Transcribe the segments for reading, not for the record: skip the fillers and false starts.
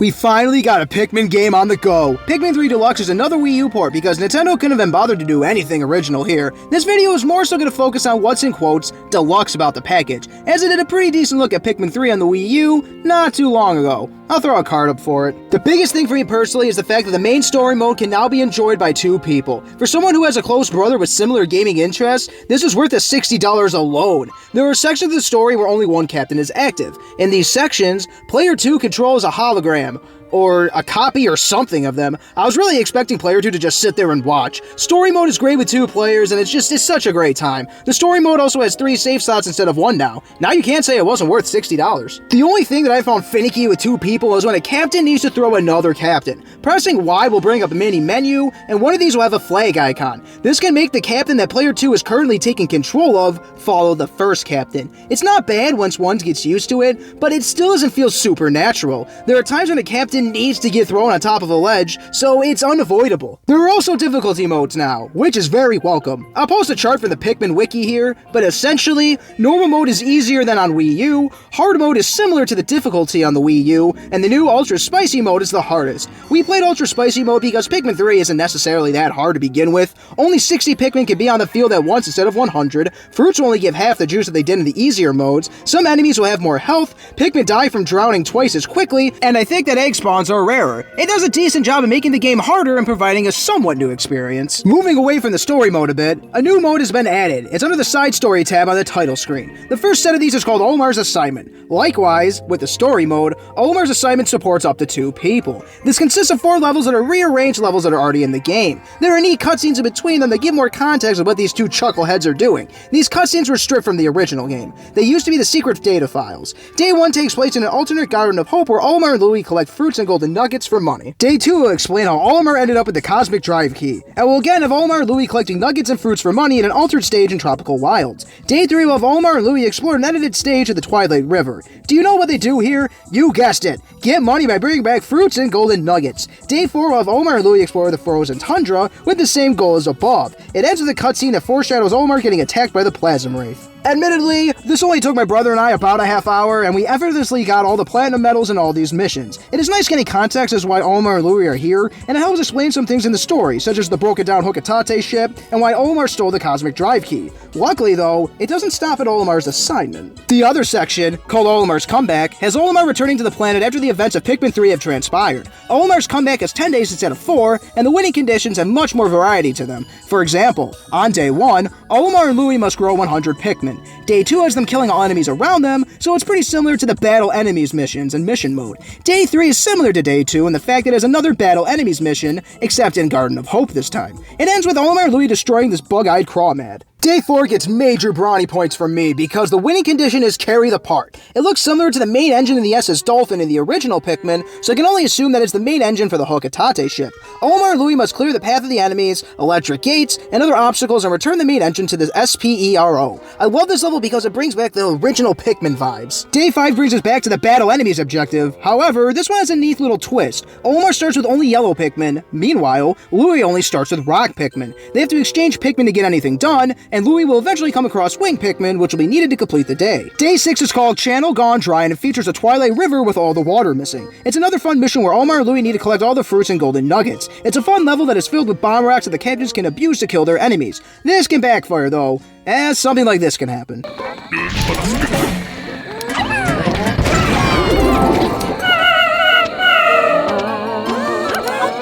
We finally got a Pikmin game on the go. Pikmin 3 Deluxe is another Wii U port because Nintendo couldn't have been bothered to do anything original here. This video is more so going to focus on what's in quotes deluxe about the package, as it did a pretty decent look at Pikmin 3 on the Wii U not too long ago. I'll throw a card up for it. The biggest thing for me personally is the fact that the main story mode can now be enjoyed by 2 people. For someone who has a close brother with similar gaming interests, this is worth the $60 alone. There are sections of the story where only one captain is active. In these sections, player 2 controls a hologram, or a copy or something of them. I was really expecting player 2 to just sit there and watch. Story mode is great with 2 players, and it's such a great time. The story mode also has 3 save slots instead of 1 now. Now you can't say it wasn't worth $60. The only thing that I found finicky with 2 people is when a captain needs to throw another captain. Pressing Y will bring up a mini menu, and one of these will have a flag icon. This can make the captain that player 2 is currently taking control of follow the first captain. It's not bad once one gets used to it, but it still doesn't feel supernatural. There are times when a captain needs to get thrown on top of a ledge, so it's unavoidable. There are also difficulty modes now, which is very welcome. I'll post a chart from the Pikmin wiki here, but essentially, normal mode is easier than on Wii U, hard mode is similar to the difficulty on the Wii U, and the new Ultra Spicy mode is the hardest. We played Ultra Spicy mode because Pikmin 3 isn't necessarily that hard to begin with. Only 60 Pikmin can be on the field at once instead of 100, fruits will only give half the juice that they did in the easier modes, some enemies will have more health, Pikmin die from drowning twice as quickly, and I think that egg spawns are rarer. It does a decent job of making the game harder and providing a somewhat new experience. Moving away from the story mode a bit, a new mode has been added. It's under the side story tab on the title screen. The first set of these is called Olimar's Assignment. Likewise, with the story mode, Olimar's Assignment supports up to 2 people. This consists of 4 levels that are rearranged levels that are already in the game. There are neat cutscenes in between them that give more context of what these 2 chuckleheads are doing. These cutscenes were stripped from the original game. They used to be the secret data files. Day 1 takes place in an alternate Garden of Hope where Olimar and Louie collect fruits and golden nuggets for money. Day 2 will explain how Olimar ended up with the Cosmic Drive Key, and we'll again have Olimar and Louie collecting nuggets and fruits for money in an altered stage in Tropical Wilds. Day 3 will have Olimar and Louie explore an edited stage of the Twilight River. Do you know what they do here? You guessed it! Get money by bringing back fruits and golden nuggets. Day 4 will have Olimar and Louie explore the frozen tundra with the same goal as above. It ends with a cutscene that foreshadows Olimar getting attacked by the Plasm Wraith. Admittedly, this only took my brother and I about a half hour, and we effortlessly got all the platinum medals in all these missions. It is nice getting context as to why Olimar and Louie are here, and it helps explain some things in the story, such as the broken down Hokitate ship, and why Olimar stole the Cosmic Drive Key. Luckily though, it doesn't stop at Olimar's assignment. The other section, called Olimar's Comeback, has Olimar returning to the planet after the events of Pikmin 3 have transpired. Olimar's Comeback has 10 days instead of 4, and the winning conditions have much more variety to them. For example, on day 1, Olimar and Louie must grow 100 Pikmin. Day 2 has them killing all enemies around them, so it's pretty similar to the Battle Enemies missions in mission mode. Day 3 is similar to Day 2 in the fact that it is another Battle Enemies mission, except in Garden of Hope this time. It ends with Olimar and Louie destroying this bug-eyed Crawmad. Day 4 gets major brownie points from me because the winning condition is carry the part. It looks similar to the main engine in the SS Dolphin in the original Pikmin, so I can only assume that it's the main engine for the Hokitate ship. Olimar and Louie must clear the path of the enemies, electric gates, and other obstacles and return the main engine to the SPERO. I love this level because it brings back the original Pikmin vibes. Day 5 brings us back to the Battle Enemies objective. However, this one has a neat little twist. Olimar starts with only yellow Pikmin. Meanwhile, Louie only starts with rock Pikmin. They have to exchange Pikmin to get anything done, and Louie will eventually come across wing Pikmin, which will be needed to complete the day. Day 6 is called Channel Gone Dry, and it features a Twilight River with all the water missing. It's another fun mission where Olimar and Louie need to collect all the fruits and golden nuggets. It's a fun level that is filled with bomb rocks that the captains can abuse to kill their enemies. This can backfire though, as something like this can happen.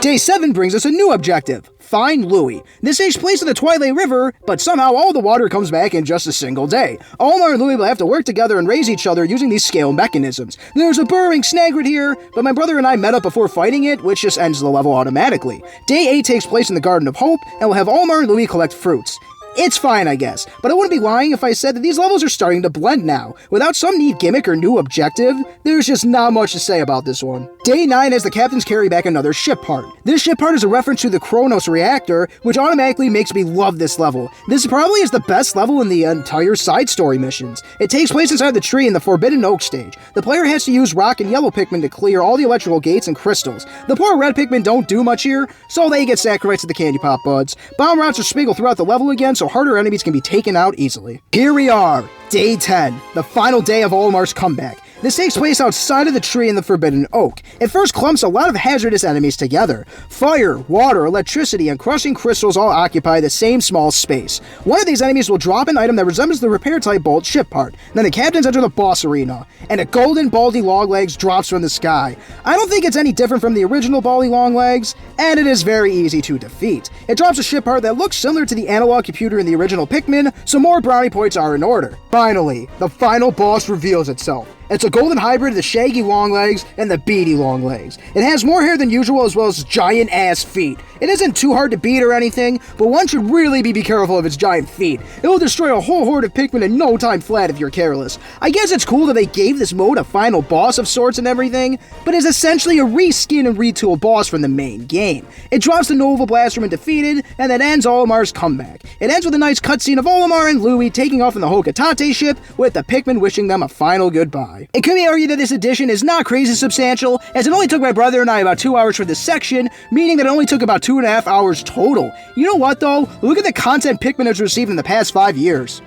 Day 7 brings us a new objective, find Louie. This takes place in the Twilight River, but somehow all the water comes back in just a single day. Olimar and Louie will have to work together and raise each other using these scale mechanisms. There's a burrowing snagrid here, but my brother and I met up before fighting it, which just ends the level automatically. Day 8 takes place in the Garden of Hope, and we'll have Olimar and Louie collect fruits. It's fine, I guess, but I wouldn't be lying if I said that these levels are starting to blend now. Without some neat gimmick or new objective, there's just not much to say about this one. Day 9 has the captains carry back another ship part. This ship part is a reference to the Kronos reactor, which automatically makes me love this level. This probably is the best level in the entire side story missions. It takes place inside the tree in the Forbidden Oak stage. The player has to use rock and yellow Pikmin to clear all the electrical gates and crystals. The poor red Pikmin don't do much here, so they get sacrificed to the Candy Pop Buds. Bomb routes are sprinkled throughout the level again, so harder enemies can be taken out easily. Here we are, Day 10, the final day of Olimar's comeback. This takes place outside of the tree in the Forbidden Oak. It first clumps a lot of hazardous enemies together. Fire, water, electricity, and crushing crystals all occupy the same small space. One of these enemies will drop an item that resembles the repair-type bolt ship part. Then the captains enter the boss arena, and a golden Baldy Longlegs drops from the sky. I don't think it's any different from the original Baldy Longlegs, and it is very easy to defeat. It drops a ship part that looks similar to the analog computer in the original Pikmin, so more brownie points are in order. Finally, the final boss reveals itself. It's a golden hybrid of the shaggy Longlegs and the beady Longlegs. It has more hair than usual as well as giant-ass feet. It isn't too hard to beat or anything, but one should really be careful of its giant feet. It will destroy a whole horde of Pikmin in no time flat if you're careless. I guess it's cool that they gave this mode a final boss of sorts and everything, but it's essentially a reskin and retool boss from the main game. It drops the Nova Blaster when defeated, and that ends Olimar's comeback. It ends with a nice cutscene of Olimar and Louie taking off in the Hokatate ship, with the Pikmin wishing them a final goodbye. It could be argued that this edition is not crazy substantial, as it only took my brother and I about 2 hours for this section, meaning that it only took about 2.5 hours total. You know what though? Look at the content Pikmin has received in the past 5 years.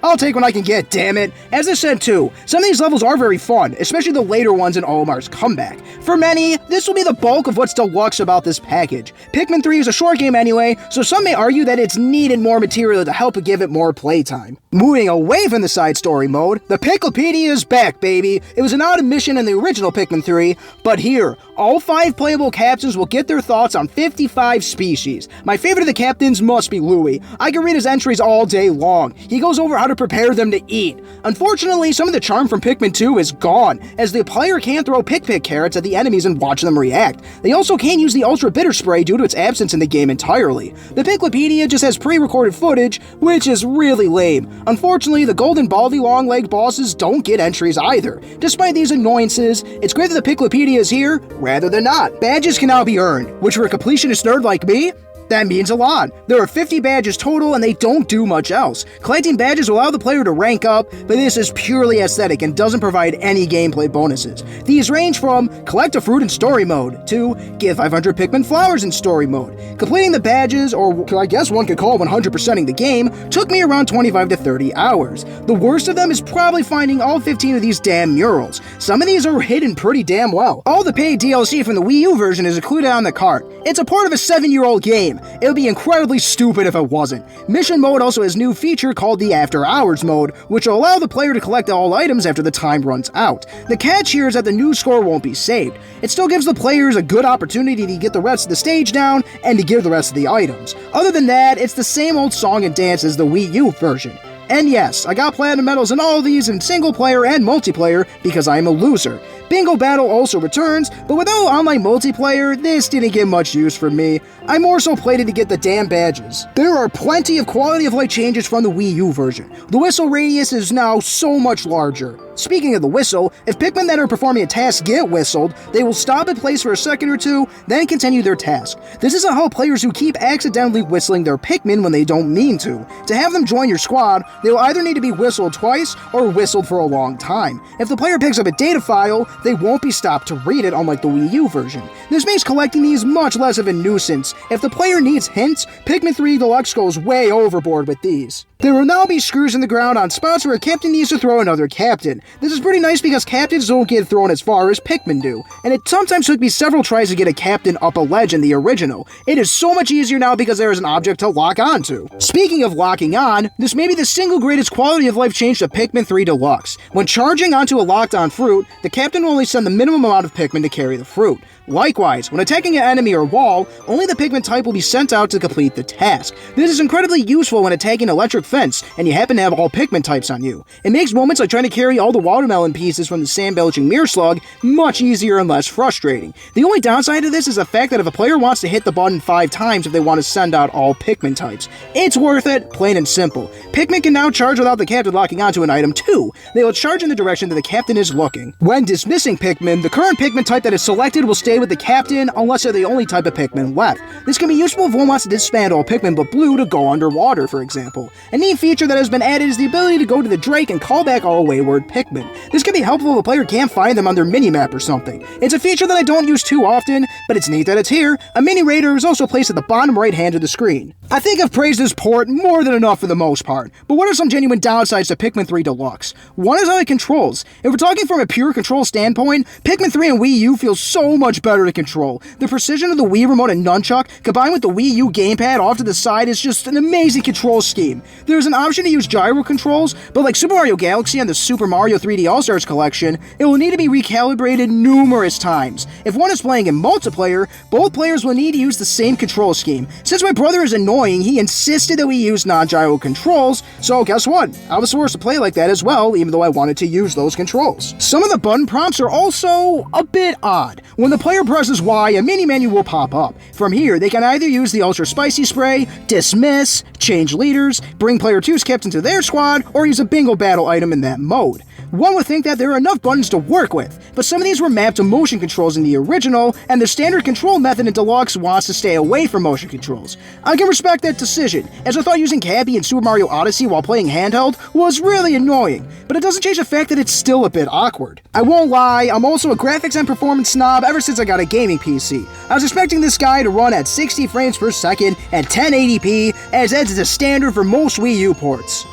I'll take what I can get, damn it. As I said too, some of these levels are very fun, especially the later ones in Olimar's comeback. For many, this will be the bulk of what's deluxe about this package. Pikmin 3 is a short game anyway, so some may argue that it's needed more material to help give it more playtime. Moving away from the side story mode, the Piklopedia is back, baby. It was an odd omission in the original Pikmin 3, but here, all 5 playable captains will get their thoughts on 55 species. My favorite of the captains must be Louie. I can read his entries all day long. He goes over how to prepare them to eat. Unfortunately, some of the charm from Pikmin 2 is gone, as the player can't throw Pikmin carrots at the enemies and watch them react. They also can't use the Ultra Bitter Spray due to its absence in the game entirely. The Piklopedia just has pre-recorded footage, which is really lame. Unfortunately, the Golden Baldy Longleg bosses don't get entries either. Despite these annoyances, it's great that the Piklopedia is here, rather than not. Badges can now be earned, which for a completionist nerd like me, that means a lot. There are 50 badges total and they don't do much else. Collecting badges will allow the player to rank up, but this is purely aesthetic and doesn't provide any gameplay bonuses. These range from collect a fruit in story mode to get 500 Pikmin flowers in story mode. Completing the badges, or I guess one could call 100%ing the game, took me around 25 to 30 hours. The worst of them is probably finding all 15 of these damn murals. Some of these are hidden pretty damn well. All the paid DLC from the Wii U version is included on the cart. It's a part of a 7-year-old game. It would be incredibly stupid if it wasn't. Mission mode also has a new feature called the After Hours mode, which will allow the player to collect all items after the time runs out. The catch here is that the new score won't be saved. It still gives the players a good opportunity to get the rest of the stage down and to give the rest of the items. Other than that, it's the same old song and dance as the Wii U version. And yes, I got platinum medals in all of these in single player and multiplayer because I am a loser. Bingo Battle also returns, but without online multiplayer, this didn't get much use for me. I more so played it to get the damn badges. There are plenty of quality of life changes from the Wii U version. The whistle radius is now so much larger. Speaking of the whistle, if Pikmin that are performing a task get whistled, they will stop in place for a second or two, then continue their task. This is to help players who keep accidentally whistling their Pikmin when they don't mean to. To have them join your squad, they will either need to be whistled twice or whistled for a long time. If the player picks up a data file, they won't be stopped to read it, unlike the Wii U version. This makes collecting these much less of a nuisance. If the player needs hints, Pikmin 3 Deluxe goes way overboard with these. There will now be screws in the ground on spots where a captain needs to throw another captain. This is pretty nice because captains don't get thrown as far as Pikmin do, and it sometimes took me several tries to get a captain up a ledge in the original. It is so much easier now because there is an object to lock onto. Speaking of locking on, this may be the single greatest quality of life change to Pikmin 3 Deluxe. When charging onto a locked on fruit, the captain will only send the minimum amount of Pikmin to carry the fruit. Likewise, when attacking an enemy or wall, only the Pikmin type will be sent out to complete the task. This is incredibly useful when attacking an electric fence and you happen to have all Pikmin types on you. It makes moments like trying to carry all the watermelon pieces from the sand-belching mirror slug much easier and less frustrating. The only downside to this is the fact that if a player wants to hit the button 5 times if they want to send out all Pikmin types, it's worth it, plain and simple. Pikmin can now charge without the captain locking onto an item too. They will charge in the direction that the captain is looking. When dismissing Pikmin, the current Pikmin type that is selected will stay stay with the captain unless they're the only type of Pikmin left. This can be useful if one wants to disband all Pikmin but blue to go underwater, for example. A neat feature that has been added is the ability to go to the Drake and call back all wayward Pikmin. This can be helpful if a player can't find them on their minimap or something. It's a feature that I don't use too often, but it's neat that it's here. A mini radar is also placed at the bottom right hand of the screen. I think I've praised this port more than enough for the most part, but what are some genuine downsides to Pikmin 3 Deluxe? One is how it controls. If we're talking from a pure control standpoint, Pikmin 3 and Wii U feel so much better to control. The precision of the Wii remote and nunchuck, combined with the Wii U gamepad off to the side, is just an amazing control scheme. There's an option to use gyro controls, but like Super Mario Galaxy and the Super Mario 3D All-Stars collection, it will need to be recalibrated numerous times. If one is playing in multiplayer, both players will need to use the same control scheme. Since my brother is annoying, he insisted that we use non-gyro controls, so guess what? I was forced to play like that as well, even though I wanted to use those controls. Some of the button prompts are also a bit odd. When the player presses Y, a mini menu will pop up. From here, they can either use the Ultra Spicy Spray, dismiss, change leaders, bring player 2's captain to their squad, or use a bingo battle item in that mode. One would think that there are enough buttons to work with, but some of these were mapped to motion controls in the original, and the standard control method in Deluxe wants to stay away from motion controls. I can respect that decision, as I thought using Cappy in Super Mario Odyssey while playing handheld was really annoying, but it doesn't change the fact that it's still a bit awkward. I won't lie, I'm also a graphics and performance snob ever since I got a gaming PC. I was expecting this guy to run at 60 frames per second and 1080p, as that is the standard for most Wii U ports.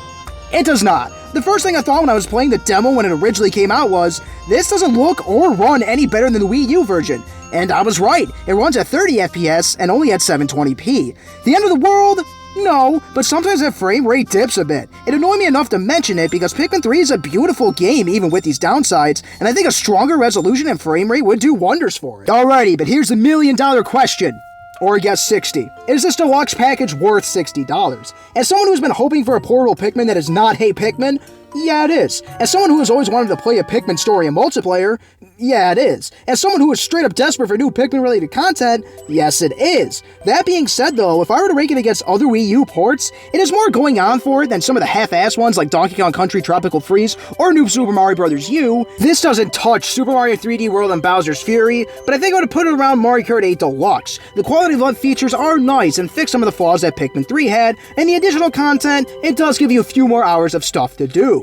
It does not. The first thing I thought when I was playing the demo when it originally came out was, this doesn't look or run any better than the Wii U version. And I was right, it runs at 30 FPS and only at 720p. The end of the world? No, but sometimes that frame rate dips a bit. It annoyed me enough to mention it because Pikmin 3 is a beautiful game even with these downsides, and I think a stronger resolution and frame rate would do wonders for it. Alrighty, but here's the $1,000,000 question. Or I guess 60. Is this deluxe package worth $60? As someone who's been hoping for a portable Pikmin that is not Hey Pikmin, yeah it is. As someone who has always wanted to play a Pikmin story in multiplayer, yeah it is. As someone who is straight up desperate for new Pikmin related content, yes it is. That being said though, if I were to rank it against other Wii U ports, it is more going on for it than some of the half-ass ones like Donkey Kong Country Tropical Freeze or New Super Mario Bros. U. This doesn't touch Super Mario 3D World and Bowser's Fury, but I think I would put it around Mario Kart 8 Deluxe. The quality of life features are nice and fix some of the flaws that Pikmin 3 had, and the additional content, it does give you a few more hours of stuff to do.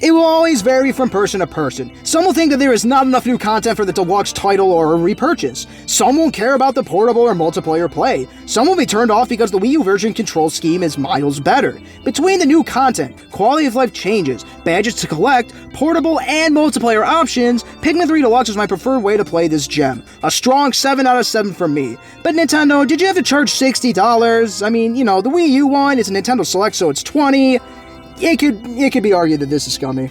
It will always vary from person to person. Some will think that there is not enough new content for the deluxe title or a repurchase. Some won't care about the portable or multiplayer play. Some will be turned off because the Wii U version control scheme is miles better. Between the new content, quality of life changes, badges to collect, portable and multiplayer options, Pikmin 3 Deluxe is my preferred way to play this gem. A strong 7 out of 7 from me. But Nintendo, did you have to charge $60? I mean, you know, the Wii U one is a Nintendo Select, so it's $20. It could be argued that this is scummy.